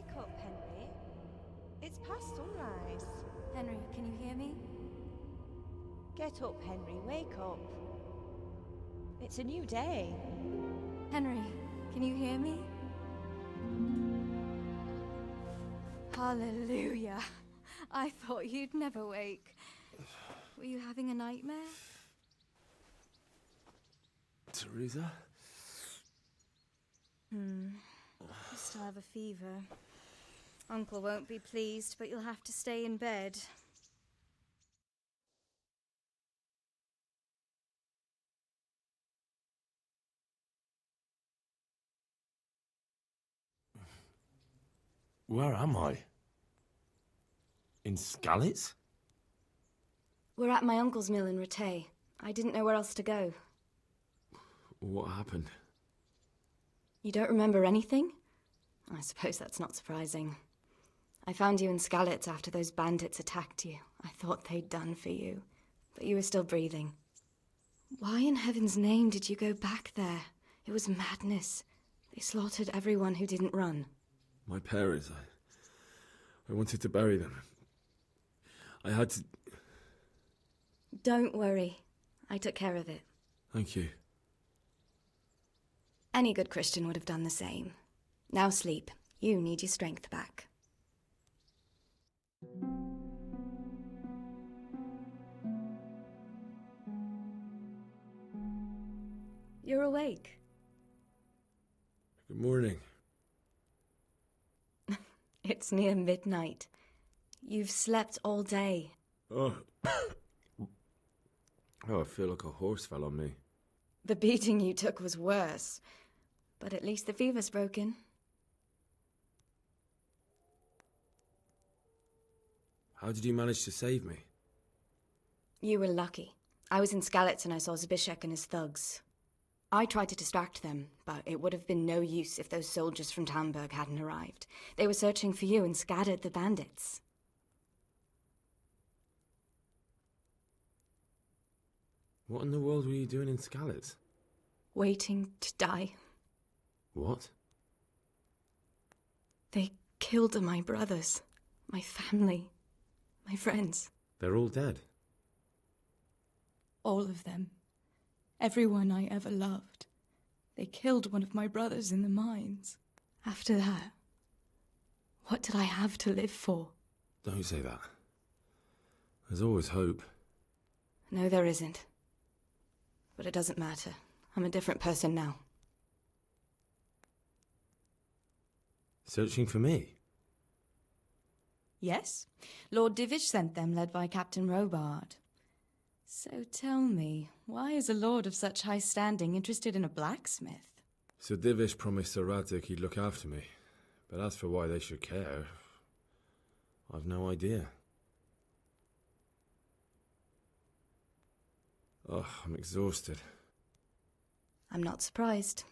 Wake up, Henry. It's past sunrise. Henry, can you hear me? Get up, Henry, wake up. It's a new day. Henry, can you hear me? Hallelujah. I thought you'd never wake. Were you having a nightmare? Teresa? You still have a fever. Uncle won't be pleased, but you'll have to stay in bed. Where am I? In Skalitz? We're at my uncle's mill in Ratае. I didn't know where else to go. What happened? You don't remember anything? I suppose that's not surprising. I found you in Skalitz after those bandits attacked you. I thought they'd done for you, but you were still breathing. Why in heaven's name did you go back there? It was madness. They slaughtered everyone who didn't run. My parents, I wanted to bury them. I had to... Don't worry. I took care of it. Thank you. Any good Christian would have done the same. Now sleep. You need your strength back. You're awake. Good morning. It's near midnight. You've slept all day. Oh. Oh, I feel like a horse fell on me. The beating you took was worse. But at least the fever's broken. How did you manage to save me? You were lucky. I was in Skalitz and I saw Zbyszek and his thugs. I tried to distract them, but it would have been no use if those soldiers from Tamburg hadn't arrived. They were searching for you and scattered the bandits. What in the world were you doing in Skalitz? Waiting to die. What? They killed my brothers, my family, my friends. They're all dead. All of them. Everyone I ever loved. They killed one of my brothers in the mines. After that, what did I have to live for? Don't say that. There's always hope. No, there isn't. But it doesn't matter. I'm a different person now. Searching for me? Yes. Lord Divish sent them, led by Captain Robard. So tell me, why is a lord of such high standing interested in a blacksmith? Sir Divish promised Sir Radzig he'd look after me. But as for why they should care, I've no idea. Oh, I'm exhausted. I'm not surprised.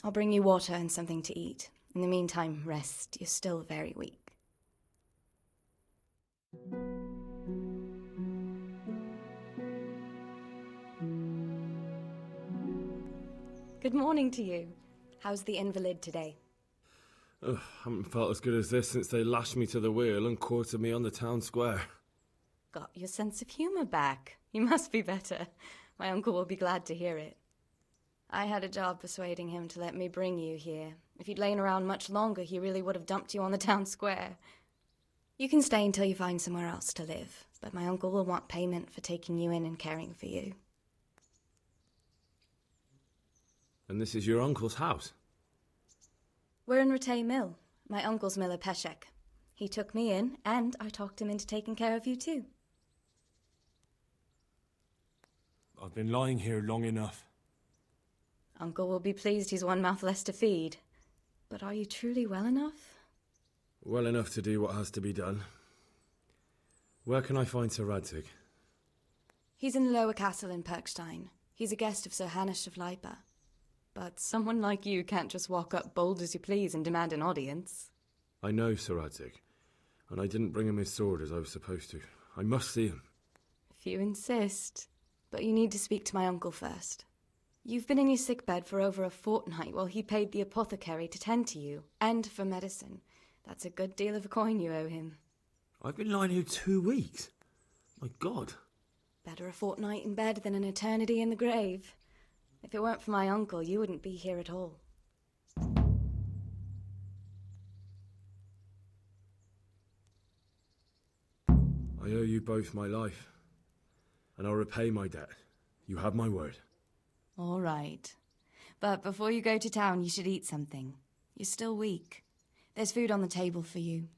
I'll bring you water and something to eat. In the meantime, rest. You're still very weak. Good morning to you. How's the invalid today? Ugh, haven't felt as good as this since they lashed me to the wheel and quartered me on the town square. Got your sense of humour back. You must be better. My uncle will be glad to hear it. I had a job persuading him to let me bring you here. If you'd lain around much longer, he really would have dumped you on the town square. You can stay until you find somewhere else to live, but my uncle will want payment for taking you in and caring for you. And this is your uncle's house? We're in Ratае Mill, my uncle's mill at Peshek. He took me in, and I talked him into taking care of you too. I've been lying here long enough. Uncle will be pleased he's one mouth less to feed. But are you truly well enough? Well enough to do what has to be done. Where can I find Sir Radzig? He's in the lower castle in Perkstein. He's a guest of Sir Hanush of Leipa. But someone like you can't just walk up bold as you please and demand an audience. I know Sir Radzig, and I didn't bring him his sword as I was supposed to. I must see him. If you insist. But you need to speak to my uncle first. You've been in your sickbed for over a fortnight while he paid the apothecary to tend to you, and for medicine. That's a good deal of a coin you owe him. I've been lying here 2 weeks. My God. Better a fortnight in bed than an eternity in the grave. If it weren't for my uncle, you wouldn't be here at all. I owe you both my life, and I'll repay my debt. You have my word. All right. But before you go to town, you should eat something. You're still weak. There's food on the table for you.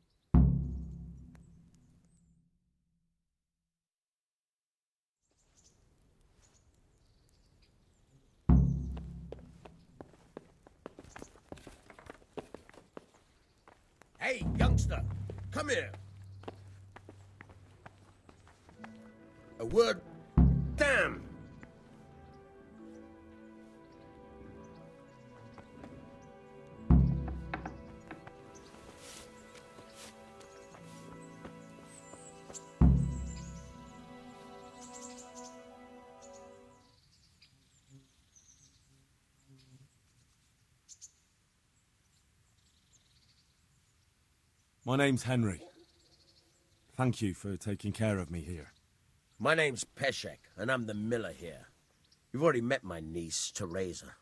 Hey, youngster, come here. A word. Damn! My name's Henry. Thank you for taking care of me here. My name's Peshek, and I'm the miller here. You've already met my niece, Teresa.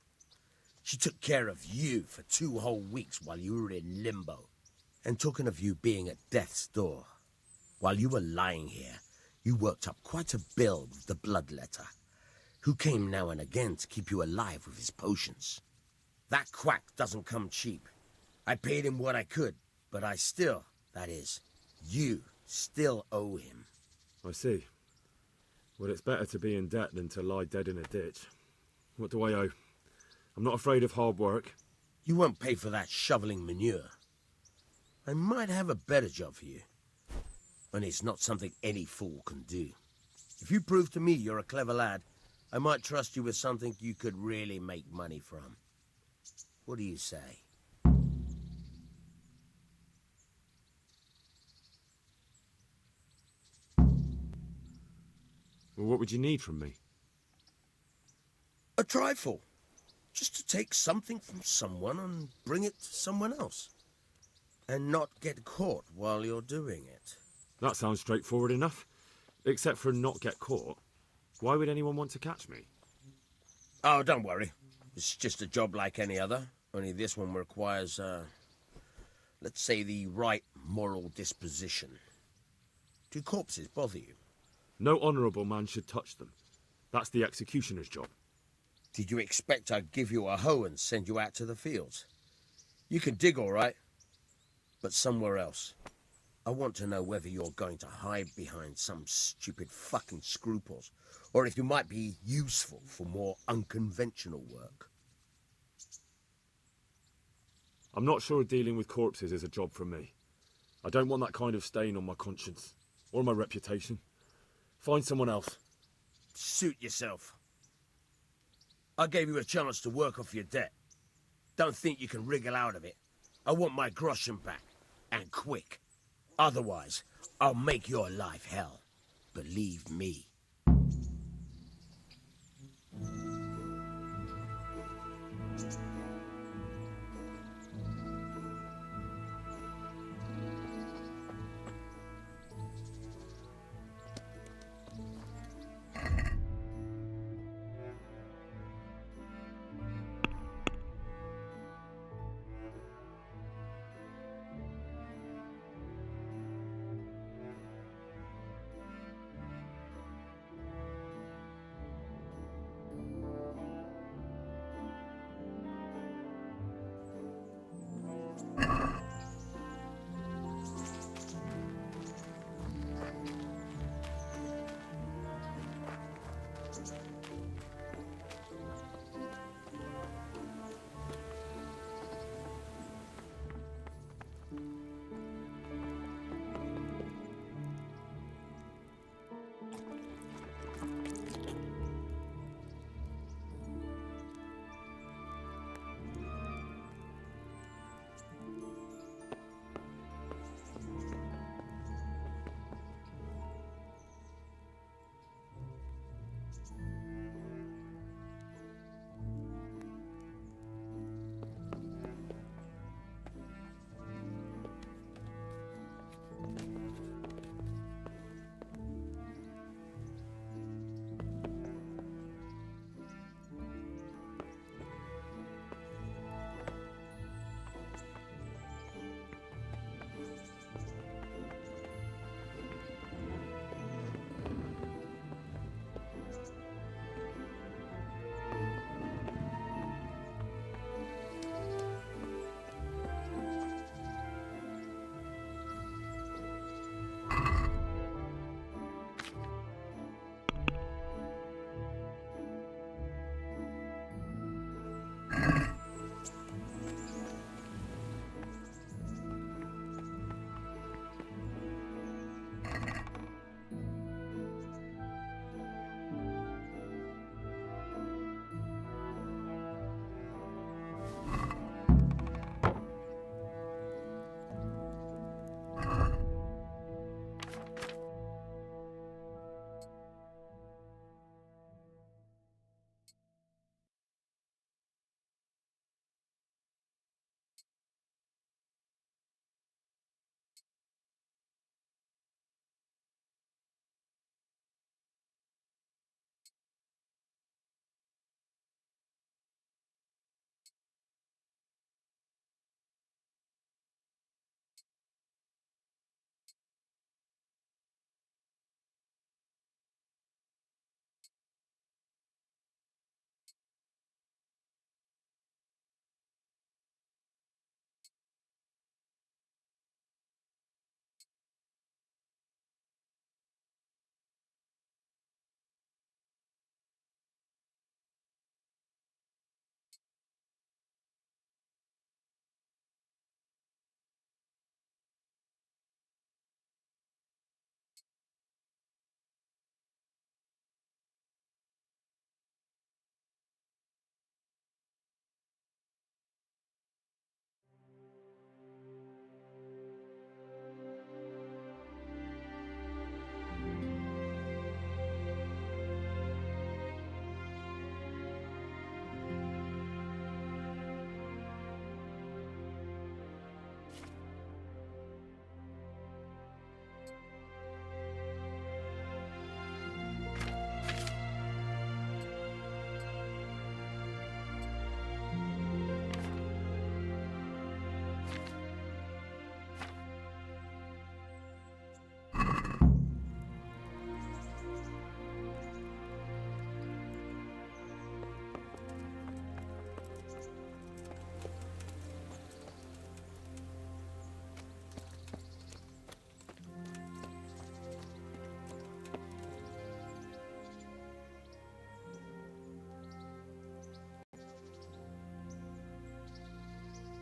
She took care of you for 2 whole weeks while you were in limbo. And talking of you being at death's door, while you were lying here, you worked up quite a bill with the bloodletter, who came now and again to keep you alive with his potions. That quack doesn't come cheap. I paid him what I could, but I still, that is, you still owe him. I see. Well, it's better to be in debt than to lie dead in a ditch. What do I owe? I'm not afraid of hard work. You won't pay for that shoveling manure. I might have a better job for you. And it's not something any fool can do. If you prove to me you're a clever lad, I might trust you with something you could really make money from. What do you say? Well, what would you need from me? A trifle. Just to take something from someone and bring it to someone else. And not get caught while you're doing it. That sounds straightforward enough. Except for not get caught. Why would anyone want to catch me? Oh, don't worry. It's just a job like any other. Only this one requires, let's say, the right moral disposition. Do corpses bother you? No honourable man should touch them. That's the executioner's job. Did you expect I'd give you a hoe and send you out to the fields? You can dig all right, but somewhere else. I want to know whether you're going to hide behind some stupid fucking scruples, or if you might be useful for more unconventional work. I'm not sure dealing with corpses is a job for me. I don't want that kind of stain on my conscience, or my reputation. Find someone else. Suit yourself. I gave you a chance to work off your debt. Don't think you can wriggle out of it. I want my groschen back, and quick. Otherwise, I'll make your life hell. Believe me.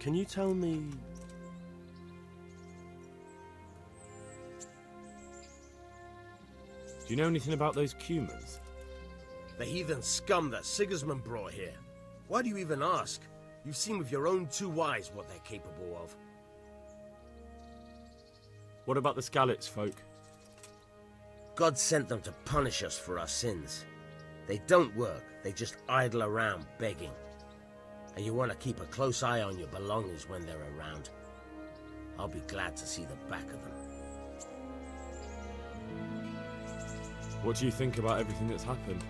Can you tell me... Do you know anything about those Cumans? the heathen scum that Sigismund brought here? Why do you even ask? You've seen with your own two eyes what they're capable of. What about the Skalitz folk? God sent them to punish us for our sins. They don't work, they just idle around begging. And you want to keep a close eye on your belongings when they're around. I'll be glad to see the back of them. What do you think about everything that's happened?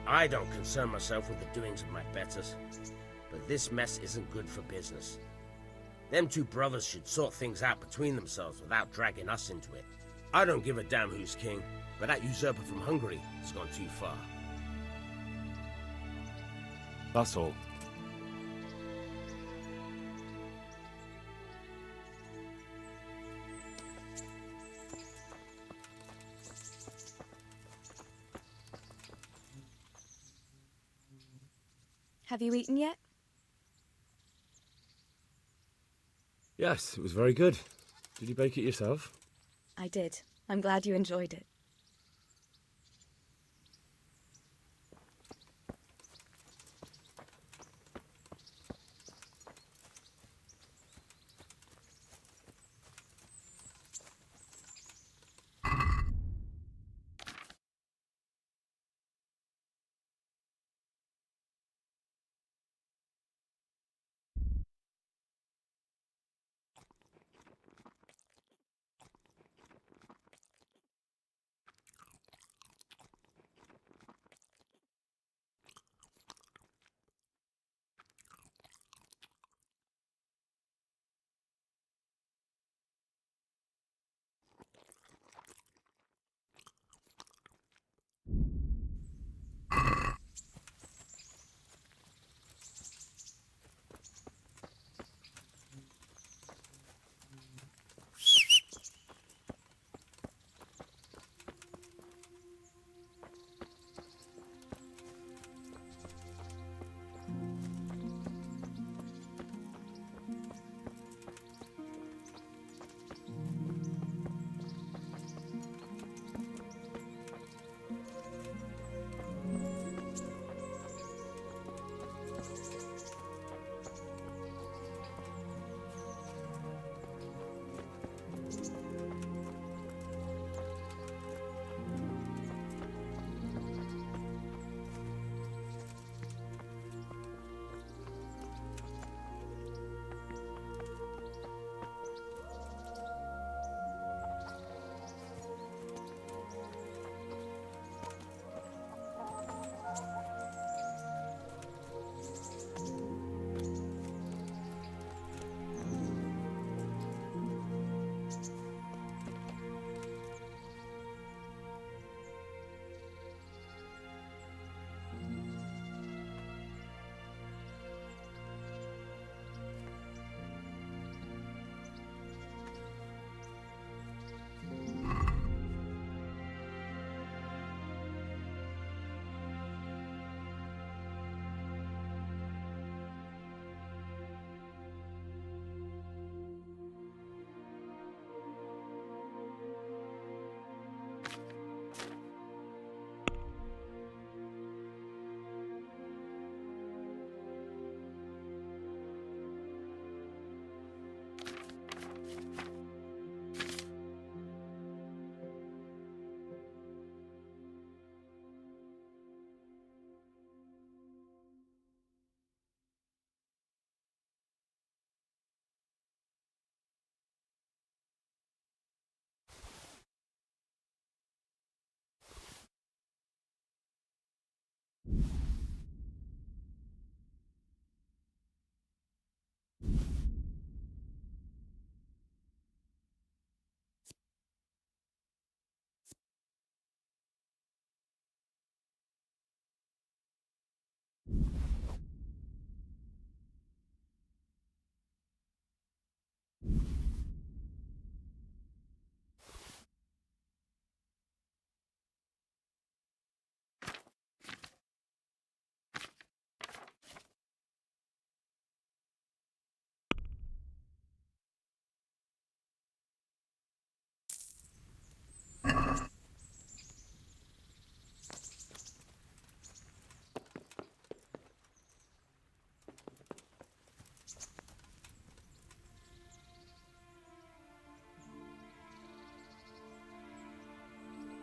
I don't concern myself with the doings of my betters, but this mess isn't good for business. Them two brothers should sort things out between themselves without dragging us into it. I don't give a damn who's king, but that usurper from Hungary has gone too far. That's all. Have you eaten yet? Yes, it was very good. Did you bake it yourself? I did. I'm glad you enjoyed it.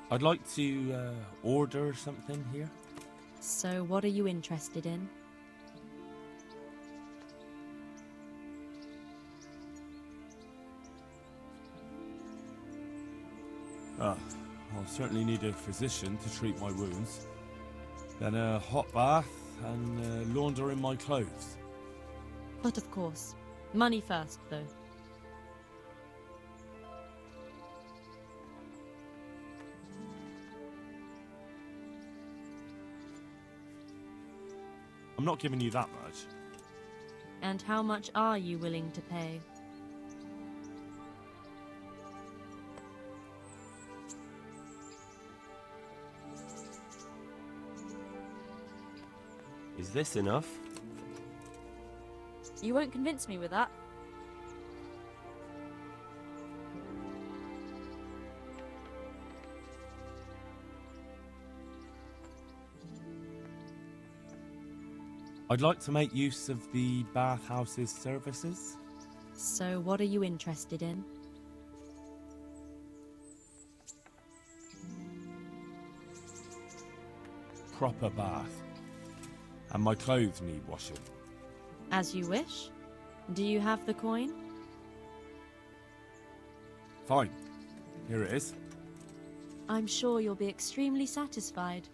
I'd like to order something here. So what are you interested in? I'll certainly need a physician to treat my wounds. Then a hot bath and laundering my clothes. But of course. Money first, though. I'm not giving you that much. And how much are you willing to pay? Is this enough? You won't convince me with that. I'd like to make use of the bathhouse's services. So what are you interested in? Proper bath. And my clothes need washing. As you wish. Do you have the coin? Fine. Here it is. I'm sure you'll be extremely satisfied.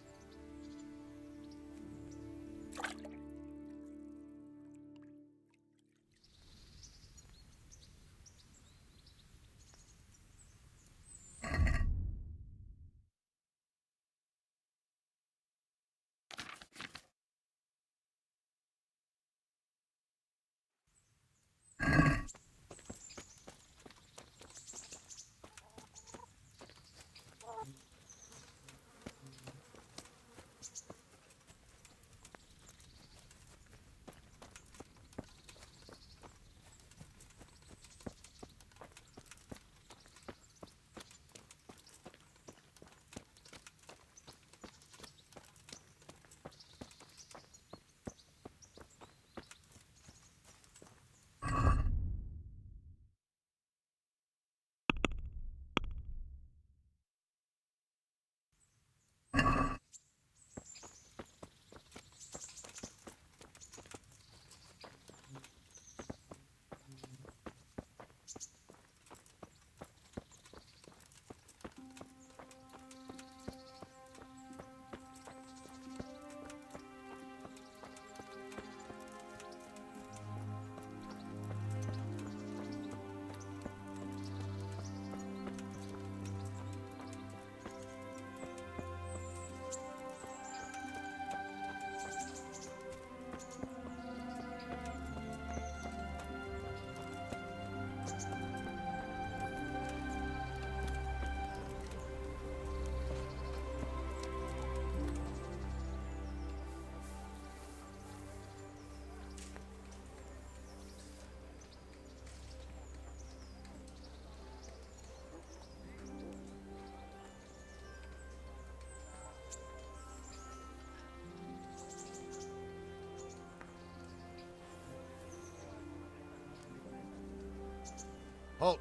Halt!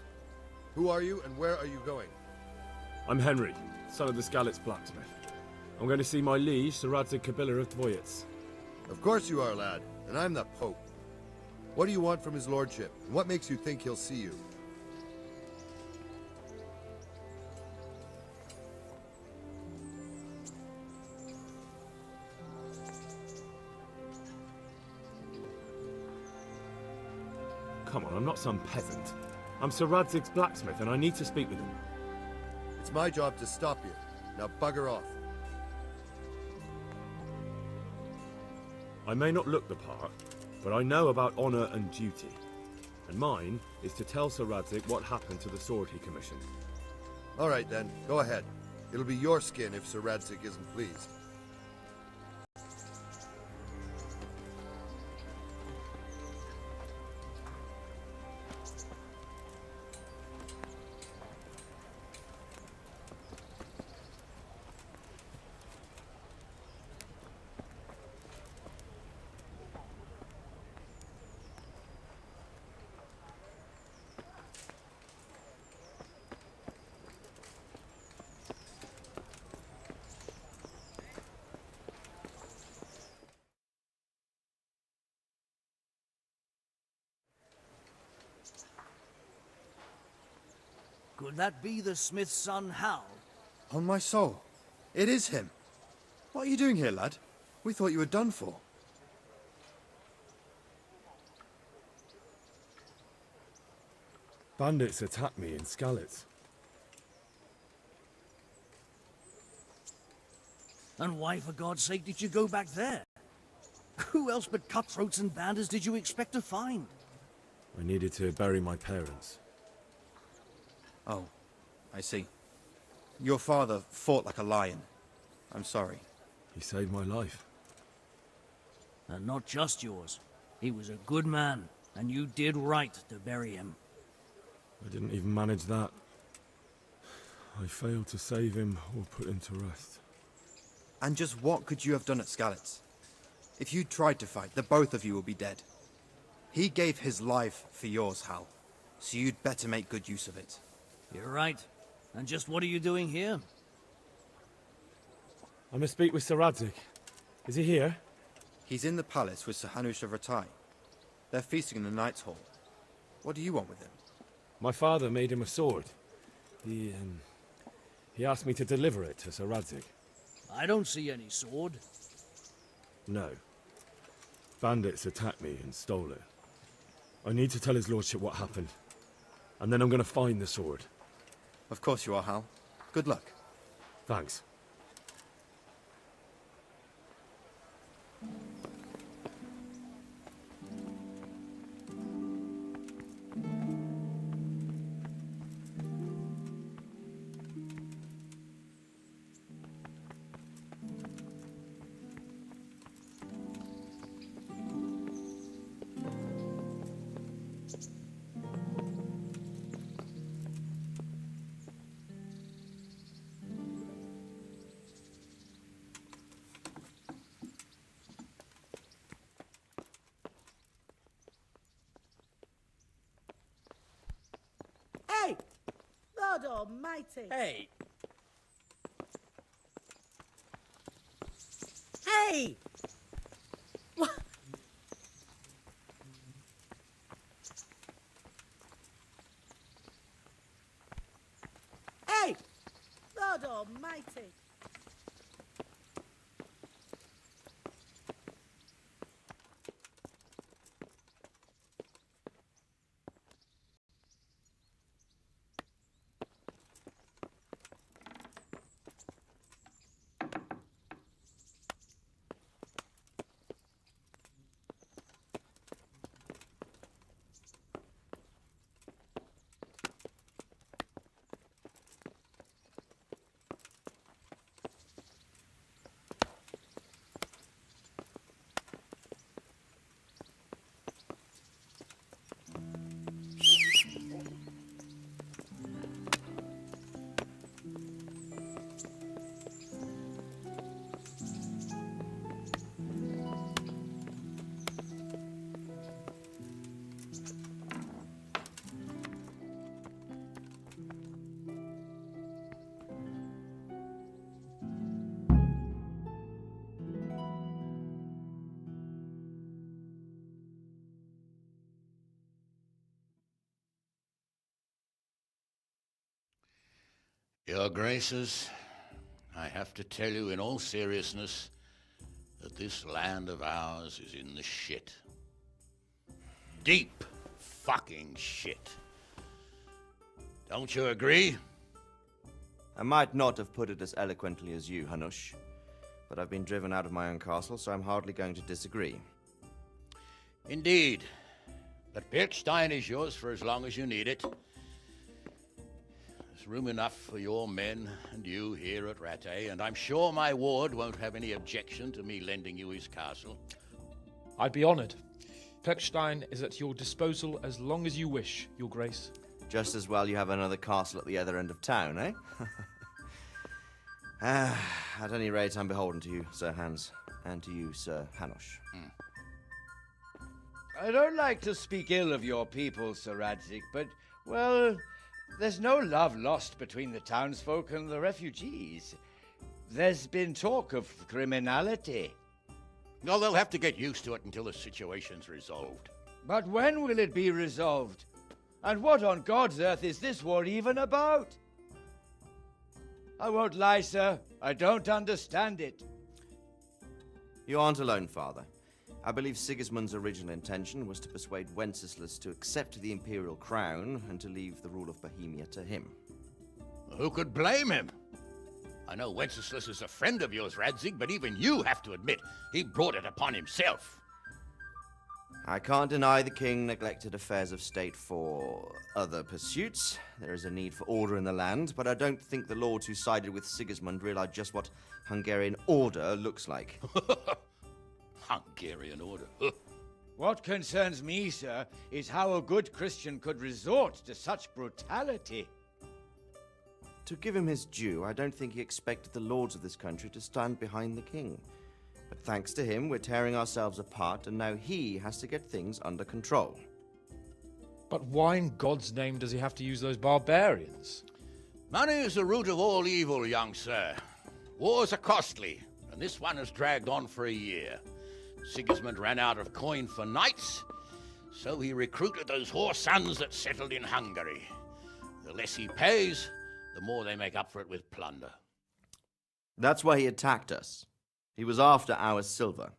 Who are you and where are you going? I'm Henry, son of the Skalitz blacksmith. I'm going to see my liege, Sir Radzig Kabila of Dvoyitz. Of course you are, lad, and I'm the Pope. What do you want from his lordship, and what makes you think he'll see you? Come on, I'm not some peasant. I'm Sir Radzig's blacksmith, and I need to speak with him. It's my job to stop you. Now bugger off. I may not look the part, but I know about honour and duty. And mine is to tell Sir Radzig what happened to the sword he commissioned. All right then, go ahead. It'll be your skin if Sir Radzig isn't pleased. Could that be the smith's son, Hal? On my soul, it is him. What are you doing here, lad? We thought you were done for. Bandits attacked me in Skalitz. And why, for God's sake, did you go back there? Who else but cutthroats and bandits did you expect to find? I needed to bury my parents. Oh, I see. Your father fought like a lion. I'm sorry. He saved my life. And not just yours. He was a good man, and you did right to bury him. I didn't even manage that. I failed to save him or put him to rest. And just what could you have done at Skalitz? If you tried to fight, the both of you will be dead. He gave his life for yours, Hal. So you'd better make good use of it. You're right. And just what are you doing here? I must speak with Sir Radzig. Is he here? He's in the palace with Sir Hanush of Ratае. They're feasting in the Knight's Hall. What do you want with him? My father made him a sword. He asked me to deliver it to Sir Radzig. I don't see any sword. No. Bandits attacked me and stole it. I need to tell his lordship what happened. And then I'm going to find the sword. Of course you are, Hal. Good luck. Thanks. Hey! Lord almighty! Hey! Hey! What? Hey! Lord almighty! Your Graces, I have to tell you in all seriousness that this land of ours is in the shit. Deep fucking shit. Don't you agree? I might not have put it as eloquently as you, Hanush, but I've been driven out of my own castle, so I'm hardly going to disagree. Indeed. But Pirkstein is yours for as long as you need it. There's room enough for your men and you here at Ratае, and I'm sure my ward won't have any objection to me lending you his castle. I'd be honoured. Pirkstein is at your disposal as long as you wish, Your Grace. Just as well you have another castle at the other end of town, eh? At any rate, I'm beholden to you, Sir Hans, and to you, Sir Hanush. I don't like to speak ill of your people, Sir Radzig, but, well, there's no love lost between the townsfolk and the refugees. There's been talk of criminality. No, they'll have to get used to it until the situation's resolved. But when will it be resolved? And what on God's earth is this war even about? I won't lie, sir. I don't understand it. You aren't alone, Father. I believe Sigismund's original intention was to persuade Wenceslas to accept the imperial crown and to leave the rule of Bohemia to him. Who could blame him? I know Wenceslas is a friend of yours, Radzig, but even you have to admit he brought it upon himself. I can't deny the king neglected affairs of state for other pursuits. There is a need for order in the land, but I don't think the lords who sided with Sigismund realized just what Hungarian order looks like. Hungarian order? What concerns me, sir, is how a good Christian could resort to such brutality. To give him his due, I don't think he expected the lords of this country to stand behind the king. But thanks to him, we're tearing ourselves apart, and now he has to get things under control. But why in God's name does he have to use those barbarians? Money is the root of all evil, young sir. Wars are costly, and this one has dragged on for a year. Sigismund ran out of coin for knights, so he recruited those whore sons that settled in Hungary. The less he pays, the more they make up for it with plunder. That's why he attacked us. He was after our silver.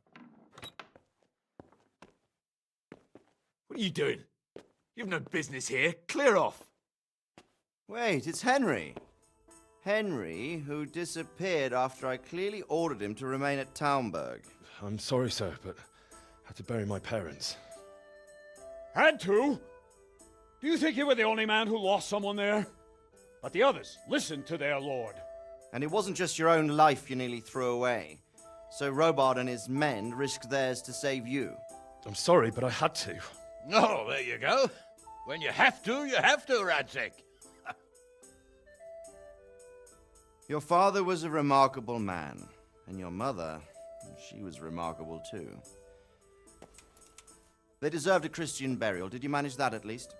What are you doing? You've no business here. Clear off. Wait, it's Henry. Henry, who disappeared after I clearly ordered him to remain at Taunberg. I'm sorry, sir, but I had to bury my parents. Had to? Do you think you were the only man who lost someone there? But the others listened to their lord. And it wasn't just your own life you nearly threw away. So Robard and his men risked theirs to save you. I'm sorry, but I had to. Oh, there you go. When you have to, Radzig. Your father was a remarkable man, and your mother, she was remarkable too. They deserved a Christian burial. Did you manage that at least?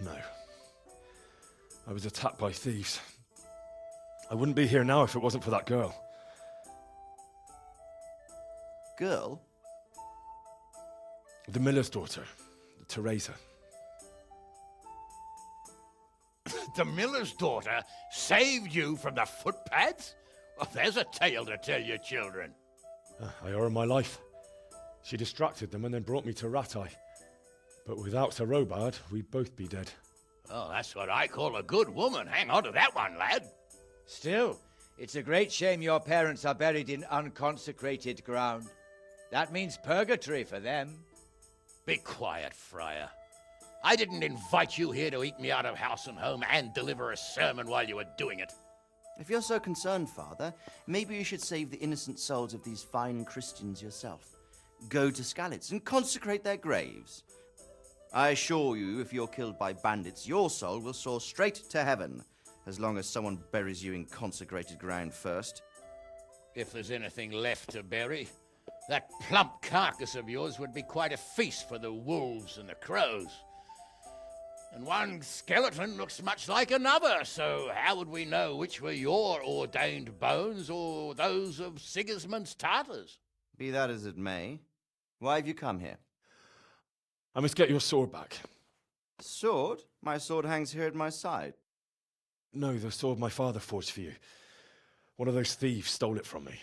No. I was attacked by thieves. I wouldn't be here now if it wasn't for that girl. Girl? The miller's daughter, Teresa. The miller's daughter saved you from the footpads? Well, there's a tale to tell your children. I owe her my life. She distracted them and then brought me to Ratае. But without Sir Robard, we'd both be dead. Oh, that's what I call a good woman. Hang on to that one, lad. Still, it's a great shame your parents are buried in unconsecrated ground. That means purgatory for them. Be quiet, friar. I didn't invite you here to eat me out of house and home and deliver a sermon while you were doing it. If you're so concerned, Father, maybe you should save the innocent souls of these fine Christians yourself. Go to Skalitz and consecrate their graves. I assure you, if you're killed by bandits, your soul will soar straight to heaven, as long as someone buries you in consecrated ground first. If there's anything left to bury, that plump carcass of yours would be quite a feast for the wolves and the crows. And one skeleton looks much like another, so how would we know which were your ordained bones or those of Sigismund's Tartars? Be that as it may, why have you come here? I must get your sword back. Sword? My sword hangs here at my side. No, the sword my father forged for you. One of those thieves stole it from me.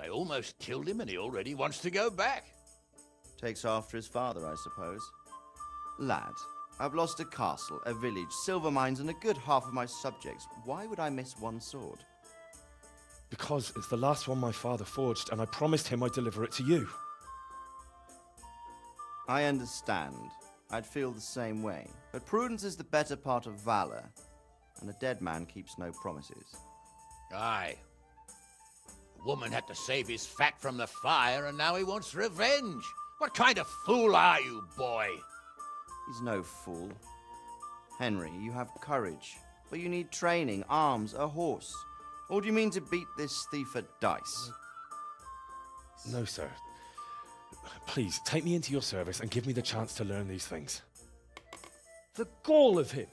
They almost killed him and he already wants to go back. Takes after his father, I suppose. Lad, I've lost a castle, a village, silver mines, and a good half of my subjects. Why would I miss one sword? Because it's the last one my father forged, and I promised him I'd deliver it to you. I understand. I'd feel the same way. But prudence is the better part of valor, and a dead man keeps no promises. Aye. The woman had to save his fat from the fire, and now he wants revenge. What kind of fool are you, boy? He's no fool. Henry, you have courage, but you need training, arms, a horse. Or do you mean to beat this thief at dice? No, sir. Please, take me into your service and give me the chance to learn these things. The gall of him.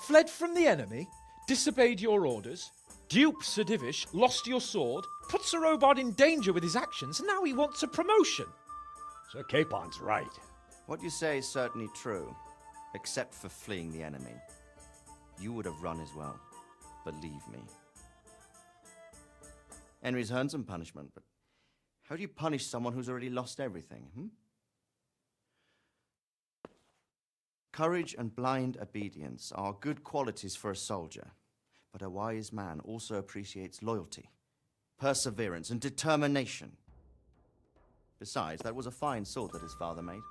Fled from the enemy, disobeyed your orders, duped Sir Divish, lost your sword, put Sir Robard in danger with his actions, and now he wants a promotion. Sir Capon's right. What you say is certainly true, except for fleeing the enemy. You would have run as well, believe me. Henry's earned some punishment, but how do you punish someone who's already lost everything, Courage and blind obedience are good qualities for a soldier, but a wise man also appreciates loyalty, perseverance, and determination. Besides, that was a fine sword that his father made.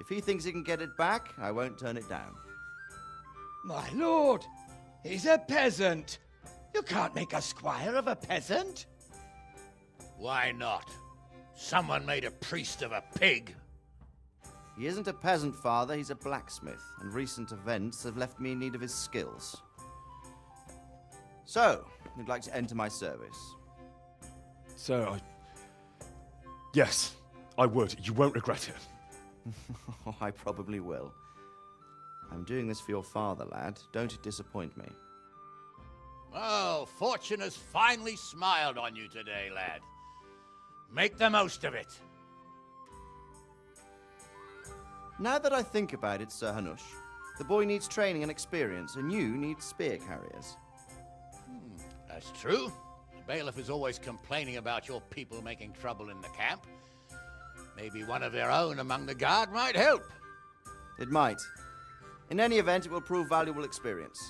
If he thinks he can get it back, I won't turn it down. My lord, he's a peasant. You can't make a squire of a peasant. Why not? Someone made a priest of a pig. He isn't a peasant, father, he's a blacksmith, and recent events have left me in need of his skills. So, you'd like to enter my service? Sir, Yes, I would. You won't regret it. I probably will. I'm doing this for your father, lad. Don't disappoint me. Well, fortune has finally smiled on you today, lad. Make the most of it. Now that I think about it, Sir Hanush, the boy needs training and experience, and you need spear carriers. That's true. The bailiff is always complaining about your people making trouble in the camp. Maybe one of their own among the guard might help. It might. In any event, it will prove valuable experience.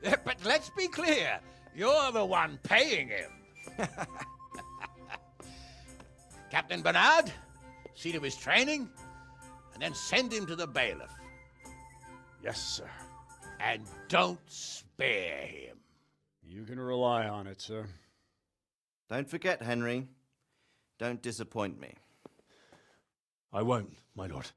But let's be clear, you're the one paying him. Captain Bernard, see to his training, and then send him to the bailiff. Yes, sir. And don't spare him. You can rely on it, sir. Don't forget, Henry. Don't disappoint me. I won't, my lord.